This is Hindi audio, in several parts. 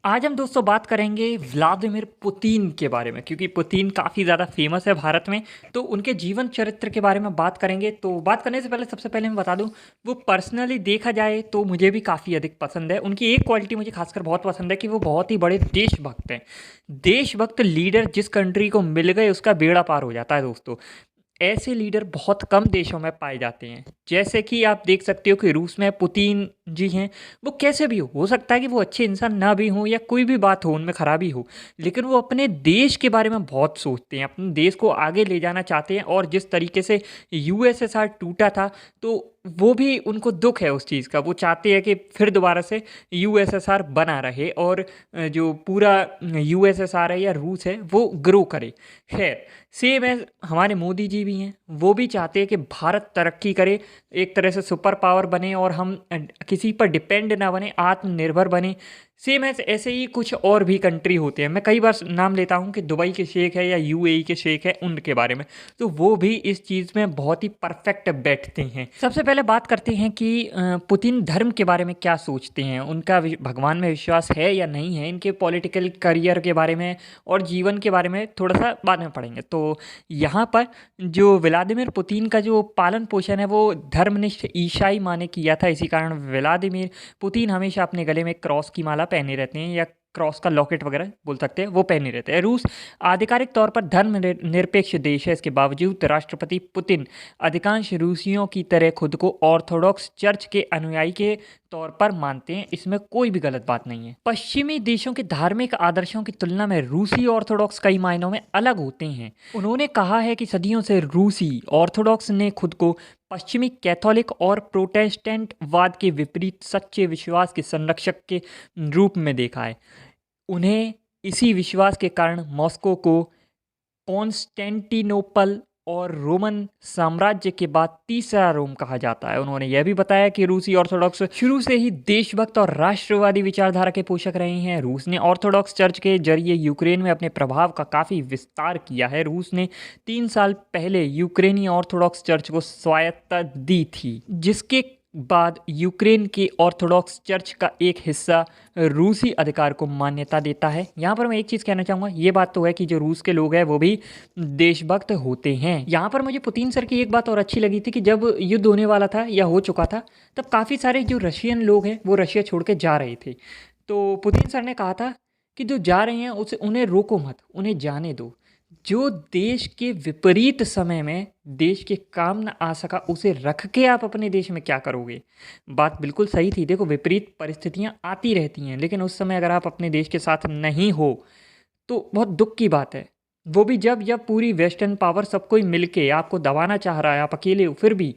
आज हम दोस्तों बात करेंगे व्लादिमीर पुतिन के बारे में, क्योंकि पुतिन काफ़ी ज़्यादा फेमस है भारत में। तो उनके जीवन चरित्र के बारे में बात करेंगे। तो बात करने से पहले सबसे पहले मैं बता दूं, वो पर्सनली देखा जाए तो मुझे भी काफ़ी अधिक पसंद है। उनकी एक क्वालिटी मुझे खासकर बहुत पसंद है कि वो बहुत ही बड़े देशभक्त हैं। देशभक्त लीडर जिस कंट्री को मिल गए उसका बेड़ा पार हो जाता है दोस्तों। ऐसे लीडर बहुत कम देशों में पाए जाते हैं। जैसे कि आप देख सकते हो कि रूस में पुतिन जी हैं। वो कैसे भी हो सकता है कि वो अच्छे इंसान ना भी हों या कोई भी बात हो उनमें खराबी हो, लेकिन वो अपने देश के बारे में बहुत सोचते हैं, अपने देश को आगे ले जाना चाहते हैं। और जिस तरीके से यूएसएसआर टूटा था, तो वो भी उनको दुख है उस चीज़ का। वो चाहते हैं कि फिर दोबारा से यूएसएसआर बना रहे और जो पूरा यूएसएसआर है या रूस है वो ग्रो करे। खैर, सेम है, हमारे मोदी जी भी हैं। वो भी चाहते हैं कि भारत तरक्की करे, एक तरह से सुपर पावर बने और हम किसी पर डिपेंड ना बने, आत्मनिर्भर बने। सेम है, ऐसे ही कुछ और भी कंट्री होते हैं। मैं कई बार नाम लेता हूँ कि दुबई के शेख है या यूएई के शेख है, उनके बारे में। तो वो भी इस चीज़ में बहुत ही परफेक्ट बैठते हैं। सबसे पहले बात करते हैं कि पुतिन धर्म के बारे में क्या सोचते हैं, उनका भगवान में विश्वास है या नहीं है, इनके पॉलिटिकल करियर के बारे में और जीवन के बारे में थोड़ा सा बाद में पढ़ेंगे। तो यहाँ पर जो व्लादिमीर पुतिन का जो पालन पोषण है वो धर्मनिष्ठ ईसाई माने किया था। इसी कारण व्लादिमीर पुतिन हमेशा अपने गले में क्रॉस की माला पहने रहते हैं, या क्रॉस का लॉकेट वगैरह बोल सकते हैं, वो पहने रहते हैं। रूस आधिकारिक तौर पर धर्म निरपेक्ष देश है। इसके बावजूद राष्ट्रपति पुतिन अधिकांश रूसियों की तरह खुद को ऑर्थोडॉक्स चर्च के अनुयायी के तौर पर मानते हैं। इसमें कोई भी गलत बात नहीं है। पश्चिमी देशों के धार्मिक आदर्शों की तुलना में रूसी ऑर्थोडॉक्स कई मायनों में अलग होते हैं। उन्होंने कहा है कि सदियों से रूसी ऑर्थोडॉक्स ने खुद को पश्चिमी कैथोलिक और प्रोटेस्टेंट वाद के विपरीत सच्चे विश्वास के संरक्षक के रूप में देखा है। उन्हें इसी विश्वास के कारण मॉस्को को कॉन्स्टेंटिनोपल और रोमन साम्राज्य के बाद तीसरा रोम कहा जाता है। उन्होंने यह भी बताया कि रूसी ऑर्थोडॉक्स शुरू से ही देशभक्त और राष्ट्रवादी विचारधारा के पोषक रहे हैं। रूस ने ऑर्थोडॉक्स चर्च के जरिए यूक्रेन में अपने प्रभाव का काफ़ी विस्तार किया है। रूस ने 3 साल पहले यूक्रेनी ऑर्थोडॉक्स चर्च को स्वायत्तता दी थी, जिसके बाद यूक्रेन के ऑर्थोडॉक्स चर्च का एक हिस्सा रूसी अधिकार को मान्यता देता है। यहाँ पर मैं एक चीज़ कहना चाहूँगा, ये बात तो है कि जो रूस के लोग हैं वो भी देशभक्त होते हैं। यहाँ पर मुझे पुतिन सर की एक बात और अच्छी लगी थी कि जब युद्ध होने वाला था या हो चुका था, तब काफ़ी सारे जो रशियन लोग हैं वो रशिया छोड़ के जा रहे थे। तो पुतिन सर ने कहा था कि जो जा रहे हैं उसे उन्हें रोको मत, उन्हें जाने दो। जो देश के विपरीत समय में देश के काम न आ सका, उसे रख के आप अपने देश में क्या करोगे। बात बिल्कुल सही थी। देखो, विपरीत परिस्थितियां आती रहती हैं, लेकिन उस समय अगर आप अपने देश के साथ नहीं हो तो बहुत दुख की बात है। वो भी जब जब पूरी वेस्टर्न पावर सब कोई मिल के आपको दबाना चाह रहा है, आप अकेले हो फिर भी,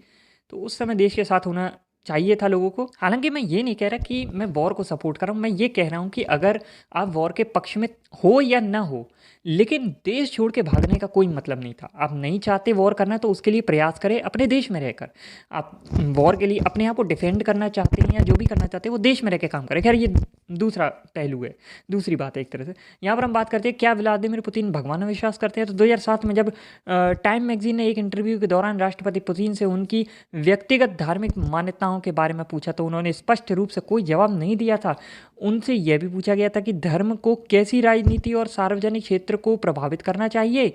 तो उस समय देश के साथ होना चाहिए था लोगों को। हालांकि मैं ये नहीं कह रहा कि मैं वॉर को सपोर्ट कर रहा हूँ। मैं ये कह रहा हूँ कि अगर आप वॉर के पक्ष में हो या ना हो, लेकिन देश छोड़ के भागने का कोई मतलब नहीं था। आप नहीं चाहते वॉर करना तो उसके लिए प्रयास करें अपने देश में रहकर। आप वॉर के लिए अपने आप को डिफेंड करना चाहते हैं या जो भी करना चाहते हैं वो देश में रह के काम करें। खैर, ये दूसरा पहलू है, दूसरी बात है एक तरह से। यहाँ पर हम बात करते हैं क्या व्लादिमीर पुतिन भगवान में विश्वास करते हैं। तो 2007 में जब टाइम मैगजीन ने एक इंटरव्यू के दौरान राष्ट्रपति पुतिन से उनकी व्यक्तिगत धार्मिक मान्यताओं के बारे में पूछा, तो उन्होंने स्पष्ट रूप से कोई जवाब नहीं दिया था। उनसे यह भी पूछा गया था कि धर्म को कैसी राजनीति और सार्वजनिक क्षेत्र को प्रभावित करना चाहिए,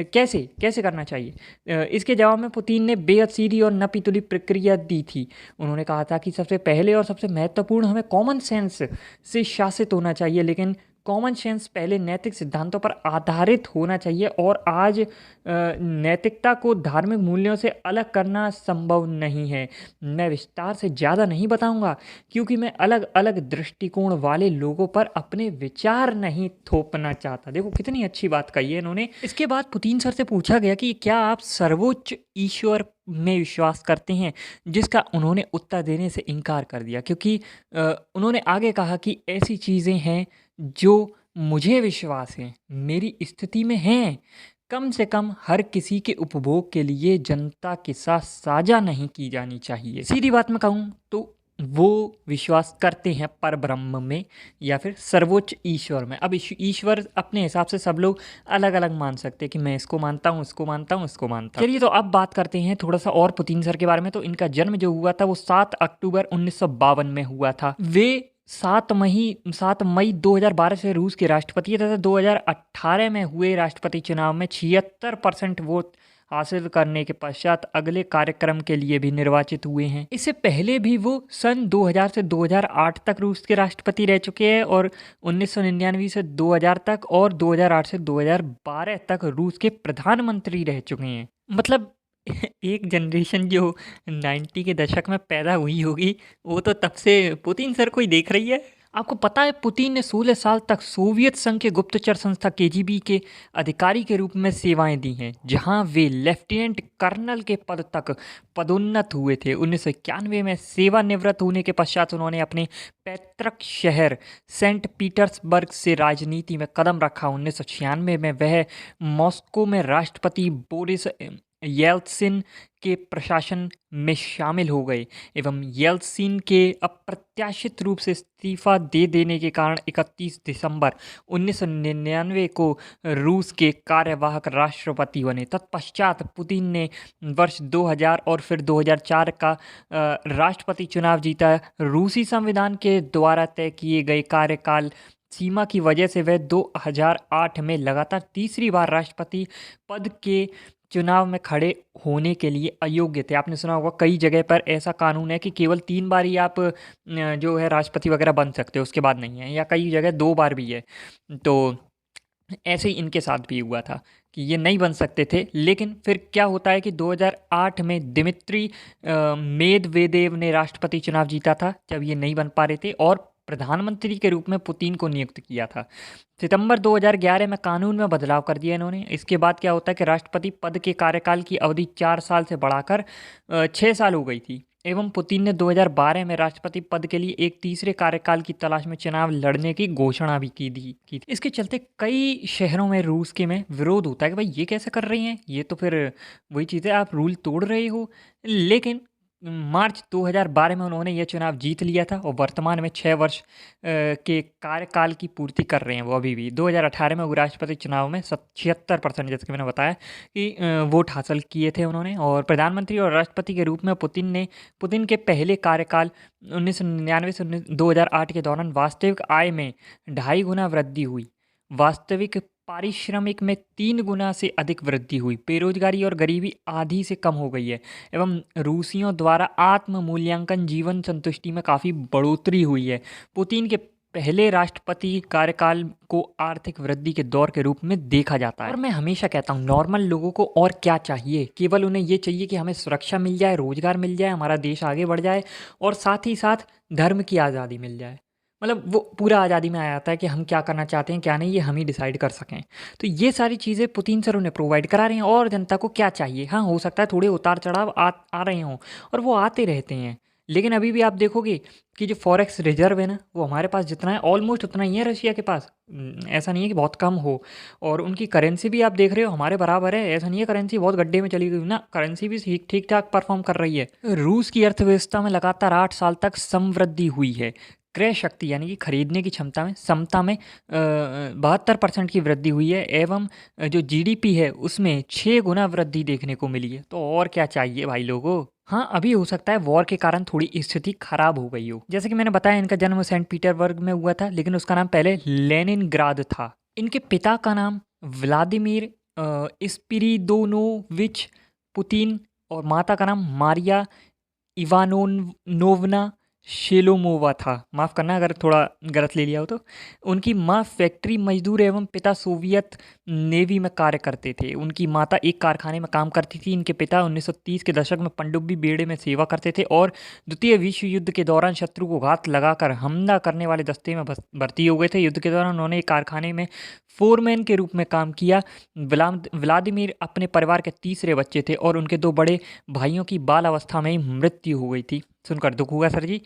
कैसे कैसे करना चाहिए। इसके जवाब में पुतिन ने बेहद सीधी और नपीतुली प्रक्रिया दी थी। उन्होंने कहा था कि सबसे पहले और सबसे महत्वपूर्ण हमें कॉमन सेंस से शासित होना चाहिए, लेकिन कॉमन सेंस पहले नैतिक सिद्धांतों पर आधारित होना चाहिए। और आज नैतिकता को धार्मिक मूल्यों से अलग करना संभव नहीं है। मैं विस्तार से ज़्यादा नहीं बताऊंगा, क्योंकि मैं अलग अलग दृष्टिकोण वाले लोगों पर अपने विचार नहीं थोपना चाहता। देखो कितनी अच्छी बात कही है इन्होंने। इसके बाद पुतिन सर से पूछा गया कि क्या आप सर्वोच्च ईश्वर में विश्वास करते हैं, जिसका उन्होंने उत्तर देने से इनकार कर दिया, क्योंकि उन्होंने आगे कहा कि ऐसी चीज़ें हैं जो मुझे विश्वास है मेरी स्थिति में हैं, कम से कम हर किसी के उपभोग के लिए जनता के साथ साझा नहीं की जानी चाहिए। सीधी बात में कहूँ तो वो विश्वास करते हैं पर ब्रह्म में या फिर सर्वोच्च ईश्वर में। अब ईश्वर अपने हिसाब से सब लोग अलग अलग मान सकते हैं कि मैं इसको मानता हूँ, इसको मानता हूँ, इसको मानता हूँ। चलिए, तो अब बात करते हैं थोड़ा सा और पुतिन सर के बारे में। तो इनका जन्म जो हुआ था वो 7 अक्टूबर 1952 में हुआ था। वे 7 मई 2012 से रूस के राष्ट्रपति तथा 2018 में हुए राष्ट्रपति चुनाव में 76% वोट हासिल करने के पश्चात अगले कार्यक्रम के लिए भी निर्वाचित हुए हैं। इससे पहले भी वो सन 2000 से 2008 तक रूस के राष्ट्रपति रह चुके हैं और 1999 से 2000 तक और 2008 से 2012 तक रूस के प्रधानमंत्री रह चुके हैं। मतलब एक जनरेशन जो 90 के दशक में पैदा हुई होगी वो तो तब से पुतिन सर को ही देख रही है। आपको पता है पुतिन ने 16 साल तक सोवियत संघ के गुप्तचर संस्था केजीबी के अधिकारी के रूप में सेवाएं दी हैं, जहां वे लेफ्टिनेंट कर्नल के पद तक पदोन्नत हुए थे। 1991 में सेवानिवृत्त होने के पश्चात उन्होंने अपने पैतृक शहर सेंट पीटर्सबर्ग से राजनीति में कदम रखा। 1996 में वह मॉस्को में राष्ट्रपति बोरिस येल्त्सिन के प्रशासन में शामिल हो गए एवं येल्त्सिन के अप्रत्याशित रूप से इस्तीफा दे देने के कारण 31 दिसंबर 1999 को रूस के कार्यवाहक राष्ट्रपति बने। तत्पश्चात पुतिन ने वर्ष 2000 और फिर 2004 का राष्ट्रपति चुनाव जीता। रूसी संविधान के द्वारा तय किए गए कार्यकाल सीमा की वजह से वह 2008 में लगातार तीसरी बार राष्ट्रपति पद के चुनाव में खड़े होने के लिए अयोग्य थे। आपने सुना होगा कई जगह पर ऐसा कानून है कि केवल 3 बार ही आप जो है राष्ट्रपति वगैरह बन सकते हो, उसके बाद नहीं है, या कई जगह 2 बार भी है। तो ऐसे ही इनके साथ भी हुआ था कि ये नहीं बन सकते थे। लेकिन फिर क्या होता है कि 2008 में दिमित्री मेदवेदेव ने राष्ट्रपति चुनाव जीता था, जब ये नहीं बन पा रहे थे, और प्रधानमंत्री के रूप में पुतिन को नियुक्त किया था। सितंबर 2011 में कानून में बदलाव कर दिया इन्होंने। इसके बाद क्या होता है कि राष्ट्रपति पद के कार्यकाल की अवधि 4 साल से बढ़ाकर 6 साल हो गई थी एवं पुतिन ने 2012 में राष्ट्रपति पद के लिए एक तीसरे कार्यकाल की तलाश में चुनाव लड़ने की घोषणा भी की थी। इसके चलते कई शहरों में रूस के में विरोध होता है कि भाई ये कैसे कर रही हैं, ये तो फिर वही चीज़ है, आप रूल तोड़ रहे हो। लेकिन मार्च 2012 में उन्होंने यह चुनाव जीत लिया था और वर्तमान में 6 वर्ष के कार्यकाल की पूर्ति कर रहे हैं वो अभी भी। 2018 में वो राष्ट्रपति चुनाव में 76%, जैसे कि मैंने बताया कि वोट हासिल किए थे उन्होंने। और प्रधानमंत्री और राष्ट्रपति के रूप में पुतिन के पहले कार्यकाल 1999 से 2008 के दौरान वास्तविक आय में 2.5 गुना वृद्धि हुई, वास्तविक पारिश्रमिक में 3 गुना से अधिक वृद्धि हुई, बेरोजगारी और गरीबी आधी से कम हो गई है एवं रूसियों द्वारा आत्म मूल्यांकन जीवन संतुष्टि में काफ़ी बढ़ोतरी हुई है। पुतिन के पहले राष्ट्रपति कार्यकाल को आर्थिक वृद्धि के दौर के रूप में देखा जाता है। और मैं हमेशा कहता हूँ नॉर्मल लोगों को और क्या चाहिए, केवल उन्हें ये चाहिए कि हमें सुरक्षा मिल जाए, रोजगार मिल जाए, हमारा देश आगे बढ़ जाए और साथ ही साथ धर्म की आज़ादी मिल जाए। मतलब वो पूरा आज़ादी में आ जाता है कि हम क्या करना चाहते हैं क्या नहीं, ये हम ही डिसाइड कर सकें। तो ये सारी चीज़ें पुतिन सर उन्हें प्रोवाइड करा रहे हैं। और जनता को क्या चाहिए, हाँ हो सकता है थोड़े उतार चढ़ाव आ रहे हों और वो आते रहते हैं, लेकिन अभी भी आप देखोगे कि जो फॉरेक्स रिजर्व है ना, वो हमारे पास जितना है ऑलमोस्ट उतना ही है रशिया के पास। ऐसा नहीं है कि बहुत कम हो। और उनकी करेंसी भी आप देख रहे हो हमारे बराबर है, ऐसा नहीं है करेंसी बहुत गड्ढे में चली गई ना, करेंसी भी ठीक ठाक परफॉर्म कर रही है। रूस की अर्थव्यवस्था में लगातार 8 साल तक समवृद्धि हुई है। क्रय शक्ति यानी कि खरीदने की क्षमता में 72% की वृद्धि हुई है एवं जो जीडीपी है उसमें 6 गुना वृद्धि देखने को मिली है। तो और क्या चाहिए भाई लोगों। हाँ अभी हो सकता है वॉर के कारण थोड़ी स्थिति खराब हो गई हो। जैसे कि मैंने बताया इनका जन्म सेंट पीटरबर्ग में हुआ था, लेकिन उसका नाम पहले लेनिनग्राद था। इनके पिता का नाम व्लादिमीर स्पिरिदोनोविच पुतिन और माता का नाम मारिया इवानोवना शेलोमोवा था। माफ़ करना अगर थोड़ा गलत ले लिया हो तो। उनकी माँ फैक्ट्री मजदूर एवं पिता सोवियत नेवी में कार्य करते थे। उनकी माता एक कारखाने में काम करती थी। इनके पिता 1930 के दशक में पनडुब्बी बेड़े में सेवा करते थे और द्वितीय विश्व युद्ध के दौरान शत्रु को घात लगाकर हमला करने वाले दस्ते में भर्ती हो गए थे। युद्ध के दौरान उन्होंने एक कारखाने में फोरमैन के रूप में काम किया। व्लादिमीर अपने परिवार के तीसरे बच्चे थे और उनके 2 बड़े भाइयों की बाल अवस्था में ही मृत्यु हो गई थी। सुनकर दुख हुआ सर जी।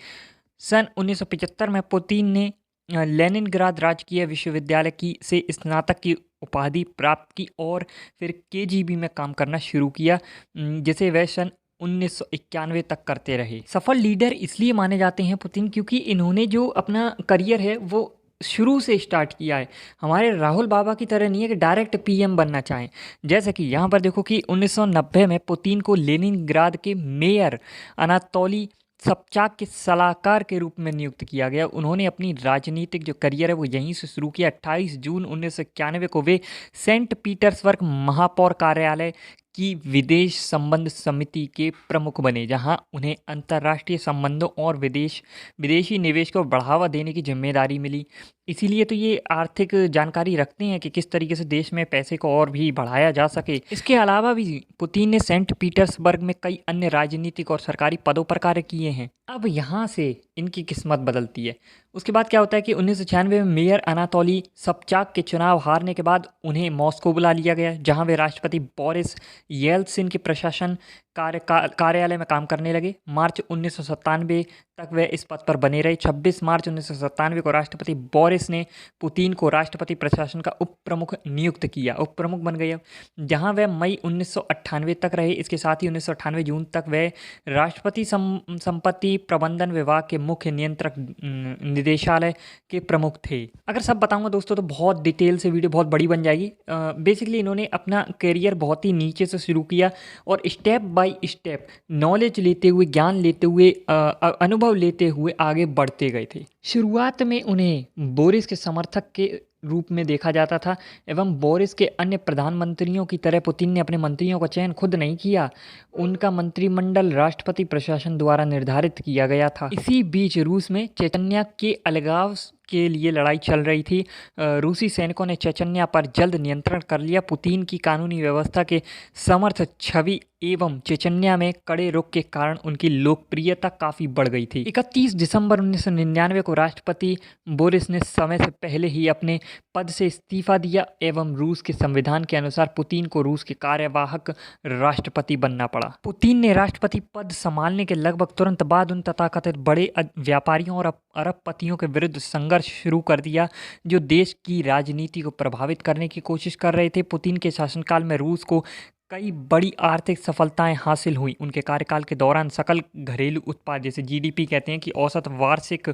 सन 1975 में पुतिन ने लेनिनग्राद राजकीय विश्वविद्यालय की से स्नातक की उपाधि प्राप्त की और फिर केजीबी में काम करना शुरू किया, जिसे वह सन 1991 तक करते रहे। सफल लीडर इसलिए माने जाते हैं पुतिन क्योंकि इन्होंने जो अपना करियर है वो शुरू से स्टार्ट किया है। हमारे राहुल बाबा की तरह नहीं है कि डायरेक्ट पीएम बनना चाहें। जैसे कि यहाँ पर देखो कि 1990 में पुतिन को लेनिनग्राद के मेयर अनातोली सबचाक के सलाहकार के रूप में नियुक्त किया गया। उन्होंने अपनी राजनीतिक जो करियर है वो यहीं से शुरू किया। 28 जून 1991 को वे सेंट पीटर्सबर्ग महापौर कार्यालय की विदेश संबंध समिति के प्रमुख बने, जहां उन्हें अंतर्राष्ट्रीय संबंधों और विदेशी निवेश को बढ़ावा देने की जिम्मेदारी मिली। इसीलिए तो ये आर्थिक जानकारी रखते हैं कि किस तरीके से देश में पैसे को और भी बढ़ाया जा सके। इसके अलावा भी पुतिन ने सेंट पीटर्सबर्ग में कई अन्य राजनीतिक और सरकारी पदों पर कार्य किए हैं। अब यहाँ से इनकी किस्मत बदलती है। उसके बाद क्या होता है कि 1996 में मेयर अनातोली सबचाक के चुनाव हारने के बाद उन्हें मॉस्को बुला लिया गया, जहाँ वे राष्ट्रपति बोरिस येल्त्सिन के प्रशासन कार्यालय में काम करने लगे। मार्च 1997 तक वे इस पद पर बने रहे। 26 मार्च 1997 को राष्ट्रपति बोरिस ने पुतिन को राष्ट्रपति प्रशासन का उप प्रमुख नियुक्त किया, उप प्रमुख बन गए, जहां वे मई 1998 तक रहे। इसके साथ ही 1998 जून तक वे राष्ट्रपति संपत्ति प्रबंधन विभाग के मुख्य नियंत्रक निदेशालय के प्रमुख थे। अगर सब बताऊंगा दोस्तों तो बहुत डिटेल से वीडियो बहुत बड़ी बन जाएगी। बेसिकली इन्होंने अपना करियर बहुत ही नीचे से शुरू किया और स्टेप बाय स्टेप नॉलेज लेते हुए, ज्ञान लेते हुए, अनुभव लेते हुए आगे बढ़ते गए थे। शुरुआत में उन्हें बोरिस के समर्थक के रूप में देखा जाता था एवं बोरिस के अन्य प्रधानमंत्रियों की तरह पुतिन ने अपने मंत्रियों का चयन खुद नहीं किया। उनका मंत्रिमंडल राष्ट्रपति प्रशासन द्वारा निर्धारित किया गया था। इसी बीच रूस में चेचन्या के अलगाव के लिए लड़ाई चल रही थी। रूसी सैनिकों ने चेचन्या पर जल्द नियंत्रण कर लिया। पुतिन की कानूनी व्यवस्था के समर्थ छवि एवं चेचन्या में कड़े रुख के कारण उनकी लोकप्रियता काफ़ी बढ़ गई थी। 31 दिसंबर 1999 को राष्ट्रपति बोरिस ने समय से पहले ही अपने पद से इस्तीफा दिया एवं रूस के संविधान के अनुसार पुतिन को रूस के कार्यवाहक राष्ट्रपति बनना पड़ा। पुतिन ने राष्ट्रपति पद संभालने के लगभग तुरंत बाद उन तथाकथित बड़े व्यापारियों और अरबपतियों के विरुद्ध संघर्ष शुरू कर दिया, जो देश की राजनीति को प्रभावित करने की कोशिश कर रहे थे। पुतिन के शासनकाल में रूस को कई बड़ी आर्थिक सफलताएं हासिल हुई। उनके कार्यकाल के दौरान सकल घरेलू उत्पाद, जैसे जीडीपी कहते हैं, कि औसत वार्षिक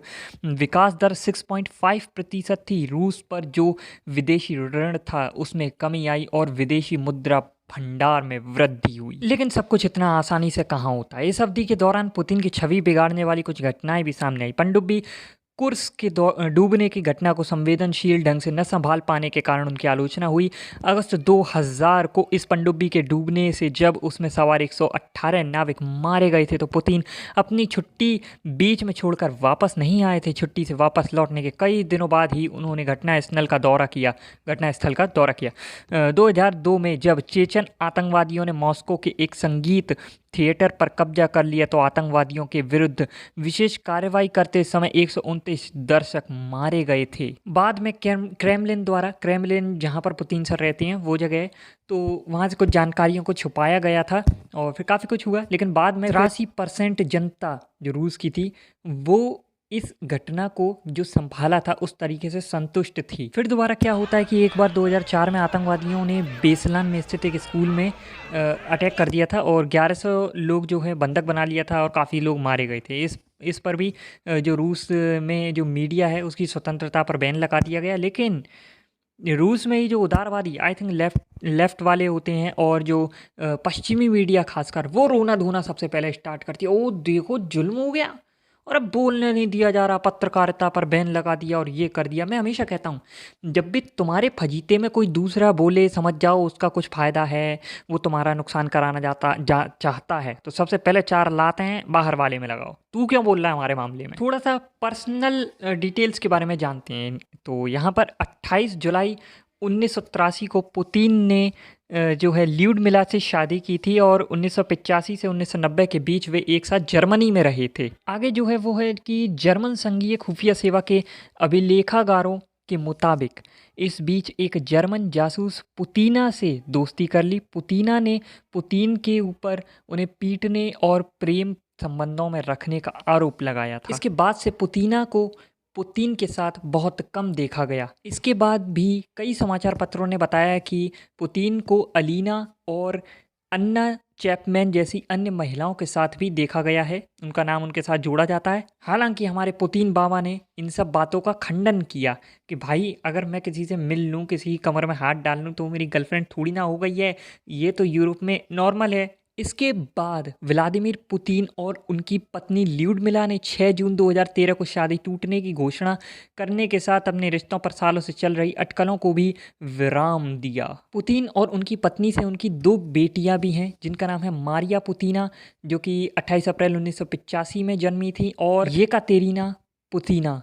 विकास दर 6.5% थी। रूस पर जो विदेशी ऋण था उसमें कमी आई और विदेशी मुद्रा भंडार में वृद्धि हुई। लेकिन सब कुछ इतना आसानी से कहाँ होता है। इस अवधि के दौरान पुतिन की छवि बिगाड़ने वाली कुछ घटनाएं भी सामने आई। पनडुब्बी कुर्स्क के डूबने की घटना को संवेदनशील ढंग से न संभाल पाने के कारण उनकी आलोचना हुई। अगस्त 2000 को इस पनडुब्बी के डूबने से जब उसमें सवार 118 नाविक मारे गए थे तो पुतिन अपनी छुट्टी बीच में छोड़कर वापस नहीं आए थे। छुट्टी से वापस लौटने के कई दिनों बाद ही उन्होंने घटनास्थल का दौरा किया। 2002 में जब चेचन आतंकवादियों ने मॉस्को के एक संगीत थिएटर पर कब्जा कर लिया तो आतंकवादियों के विरुद्ध विशेष कार्रवाई करते समय 129 दर्शक मारे गए थे। बाद में क्रेमलिन जहां पर पुतिन सर रहते हैं वो जगह, तो वहां से कुछ जानकारियों को छुपाया गया था और फिर काफ़ी कुछ हुआ। लेकिन बाद में 83% जनता जो रूस की थी वो इस घटना को जो संभाला था उस तरीके से संतुष्ट थी। फिर दोबारा क्या होता है कि एक बार 2004 में आतंकवादियों ने बेसलान में स्थित एक स्कूल में अटैक कर दिया था और 1100 लोग जो है बंधक बना लिया था और काफ़ी लोग मारे गए थे। इस पर भी जो रूस में जो मीडिया है उसकी स्वतंत्रता पर बैन लगा दिया गया। लेकिन रूस में ही जो उदारवादी, आई थिंक लेफ्ट वाले होते हैं और जो पश्चिमी मीडिया खासकर, वो रोना धोना सबसे पहले स्टार्ट करती है। ओ देखो जुल्म हो गया और अब बोलने नहीं दिया जा रहा, पत्रकारिता पर बैन लगा दिया और ये कर दिया। मैं हमेशा कहता हूँ जब भी तुम्हारे फजीते में कोई दूसरा बोले समझ जाओ उसका कुछ फ़ायदा है, वो तुम्हारा नुकसान कराना चाहता है, तो सबसे पहले 4 लाते हैं बाहर वाले में लगाओ। तू क्यों बोल रहा है हमारे मामले में। थोड़ा सा पर्सनल डिटेल्स के बारे में जानते हैं। तो यहाँ पर 28 जुलाई 1983 को पुतिन ने जो है ल्यूडमिला से शादी की थी और 1985 से 1990 के बीच वे एक साथ जर्मनी में रहे थे। आगे जो है वो है कि जर्मन संघीय खुफिया सेवा के अभिलेखागारों के मुताबिक इस बीच एक जर्मन जासूस पुतीना से दोस्ती कर ली। पुतीना ने पुतिन के ऊपर उन्हें पीटने और प्रेम संबंधों में रखने का आरोप लगाया था। इसके बाद से पुतीना को पुतिन के साथ बहुत कम देखा गया। इसके बाद भी कई समाचार पत्रों ने बताया कि पुतिन को अलीना और अन्ना चैपमैन जैसी अन्य महिलाओं के साथ भी देखा गया है। उनका नाम उनके साथ जोड़ा जाता है। हालांकि हमारे पुतिन बाबा ने इन सब बातों का खंडन किया कि भाई अगर मैं किसी से मिल लूँ, किसी कमर में हाथ डाल लूँ तो मेरी गर्लफ्रेंड थोड़ी ना हो गई है, ये तो यूरोप में नॉर्मल है, इसके बाद व्लादिमीर पुतिन और उनकी पत्नी ल्यूडमिला ने 6 जून 2013 को शादी टूटने की घोषणा करने के साथ अपने रिश्तों पर सालों से चल रही अटकलों को भी विराम दिया। पुतिन और उनकी पत्नी से उनकी 2 बेटियां भी हैं, जिनका नाम है मारिया पुतीना, जो कि 28 अप्रैल 1985 में जन्मी थी, और येकातेरिना पुतीना,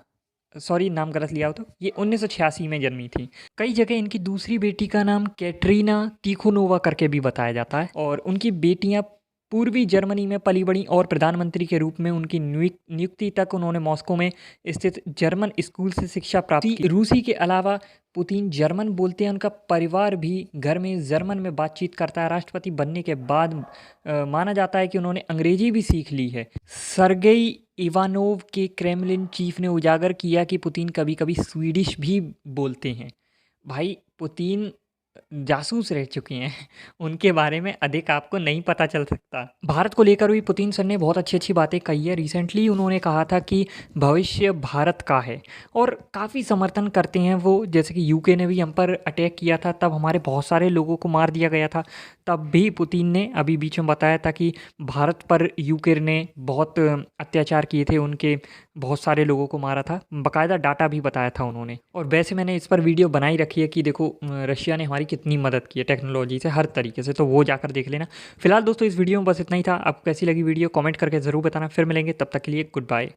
सॉरी नाम गलत लिया हो तो, ये 1986 में जन्मी थी। कई जगह इनकी दूसरी बेटी का नाम कैटरीना तिखोनोवा करके भी बताया जाता है, और उनकी बेटियां पूर्वी जर्मनी में पली बड़ी, और प्रधानमंत्री के रूप में उनकी नियुक्ति तक उन्होंने मॉस्को में स्थित जर्मन स्कूल से शिक्षा प्राप्त की। रूसी के अलावा पुतिन जर्मन बोलते हैं, उनका परिवार भी घर में जर्मन में बातचीत करता है। राष्ट्रपति बनने के बाद माना जाता है कि उन्होंने अंग्रेजी भी सीख ली है। सरगेई इवानोव के क्रेमलिन चीफ ने उजागर किया कि पुतिन कभी कभी स्वीडिश भी बोलते हैं। भाई पुतिन जासूस रह चुके हैं, उनके बारे में अधिक आपको नहीं पता चल सकता। भारत को लेकर भी पुतिन सर ने बहुत अच्छी अच्छी बातें कही है। रिसेंटली उन्होंने कहा था कि भविष्य भारत का है, और काफ़ी समर्थन करते हैं वो। जैसे कि यूके ने भी हम पर अटैक किया था, तब हमारे बहुत सारे लोगों को मार दिया गया था, तब भी पुतिन ने अभी बीच में बताया था कि भारत पर यूके ने बहुत अत्याचार किए थे, उनके बहुत सारे लोगों को मारा था, बाकायदा डाटा भी बताया था उन्होंने। और वैसे मैंने इस पर वीडियो बनाई रखी है कि देखो रशिया ने हमारी कितनी मदद की है टेक्नोलॉजी से, हर तरीके से, तो वो जाकर देख लेना। फिलहाल दोस्तों इस वीडियो में बस इतना ही था। आपको कैसी लगी वीडियो कमेंट करके ज़रूर बताना। फिर मिलेंगे, तब तक के लिए गुड बाय।